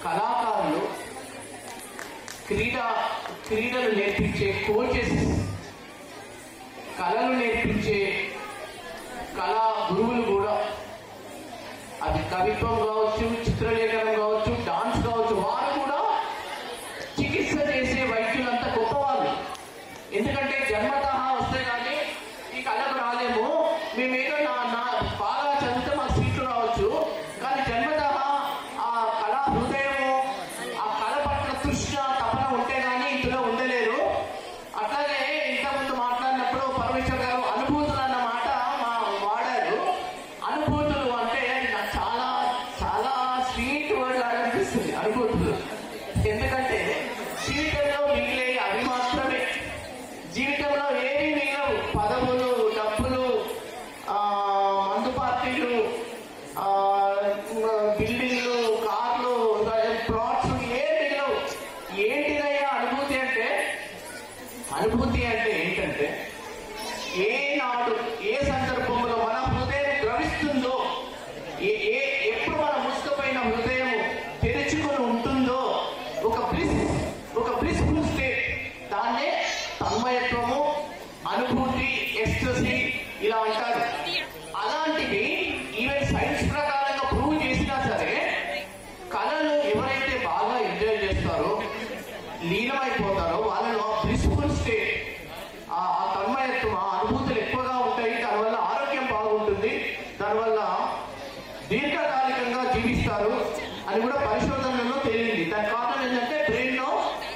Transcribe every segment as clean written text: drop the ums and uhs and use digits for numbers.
కళాకారులు, క్రీడలు నేర్పించే కోచెస్, కళలు నేర్పించే కళా గురువులు కూడా, అది కవిత్వం కావచ్చు, చిత్రలేఖనం కావచ్చు, డాన్స్ కావచ్చు, వారు కూడా చికిత్స చేసే వైద్యులంతా గొప్పవాళ్ళు. ఎందుకంటే జన్మతః వస్తే కానీ ఈ కళకు రాలేము, మేమేదో బాగా చదివితే మాకు సీట్లు రావచ్చు, కానీ జన్మతః ఆ కళా హృదయము, ఆ కళ పట్ల తృష్ణ తపన ఉంటే కానీ ఇందులో ఉండలేరు. అట్లాగే ఇంతకుముందు మాట్లాడినప్పుడు పరమేశ్వర్ గారు అనుభూతులు అన్న మాట వాడారు. అనుభూతులు అంటే నాకు చాలా చాలా స్వీట్ వర్డ్ అనిపిస్తుంది అనుభూతులు. ఎందుకంటే జీవితంలో మిగిలే అవి మాత్రమే, జీవితంలో ఏమీ మిగలవు. పదవులు, డబ్బులు, మందు పార్టీలు, బిల్డింగ్లు, కార్లు, ప్లాట్స్ ఏం మిగలవు. ఏంటిదయ్యా అనుభూతి అంటే? అనుభూతి అంటే ఏంటంటే ఏనాడు ఏ సందర్భంలో మన హృదయం ద్రవిస్తుందో, ఎప్పుడు మన ముసుకుపోయిన హృదయం తెరుచుకొని ఉంటుందో ఒక బ్లిస్ఫుల్ స్టేట్, దాన్నే తన్మయత్వము, అనుభూతి, ఎక్స్టసీ ఇలా అంటారు. అలాంటివి ఈవెన్ సైన్స్ ప్రకారంగా ప్రూవ్ చేసినా సరే కళలు ఎవరైతే బాగా ఎంజాయ్ చేస్తారో, లీనమైపోతారో వాళ్ళలో బ్లిస్ఫుల్ స్టేట్, ఆ తన్మయత్వం, ఆ అనుభూతులు ఎక్కువగా ఉంటాయి. దానివల్ల ఆరోగ్యం బాగుంటుంది, దానివల్ల దీర్ఘకాలికంగా జీవిస్తారు అని కూడా పరిశోధనలో తేలింది. దాని కారణం ఏంటంటే బ్రెయిన్ లో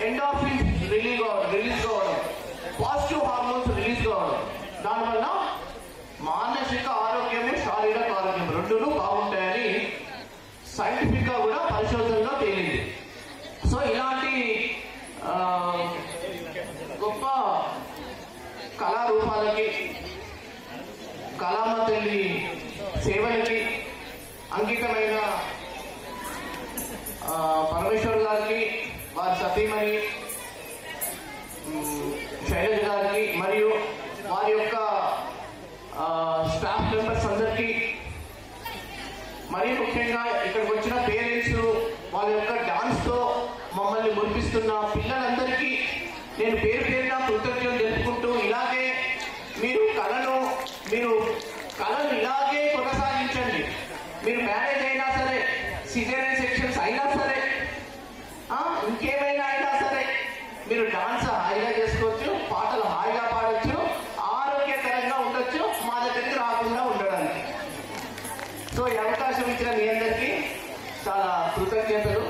ఎండార్ఫిన్స్ రిలీజ్ కావడం, పాజిటివ్ హార్మోన్స్ రిలీజ్ కావడం, దానివల్ల మానసిక ఆరోగ్యము, శారీరక ఆరోగ్యం రెండును బాగుంటాయని సైంటిఫిక్ గా కూడా పరిశోధనలో తేలింది. సో ఇలాంటి గొప్ప కళారూపాలకి, కళామ తల్లి సేవలకి అంకితమైన పరమేశ్వర్ గారికి, వారి సతీమణి శైలజ గారికి మరియు వారి యొక్క స్టాఫ్ మెంబర్స్ అందరికీ, మరీ ముఖ్యంగా ఇక్కడికి వచ్చిన పేరెంట్స్, వాళ్ళ యొక్క డాన్స్తో మమ్మల్ని మురిపిస్తున్న పిల్లలందరికీ నేను పేరు పేరున కృతజ్ఞతలు తెలుపుకుంటూ, ఇలాగే మీరు కళను ఇలాగే కొనసాగించండి. మీరు మ్యారేజ్ అయినా సరే, సిజేరియన్ సెక్షన్స్ అయినా సరే, ఇంకేమైనా అయినా సరే మీరు డాన్స్ హాయిగా చేసుకోవచ్చు, పాటలు హాయిగా పాడవచ్చు, ఆరోగ్యకరంగా ఉండొచ్చు, మా దగ్గరికి రాకుండా ఉండడానికి. సో ఈ అవకాశం ఇచ్చిన మీ అందరికీ చాలా కృతజ్ఞతలు.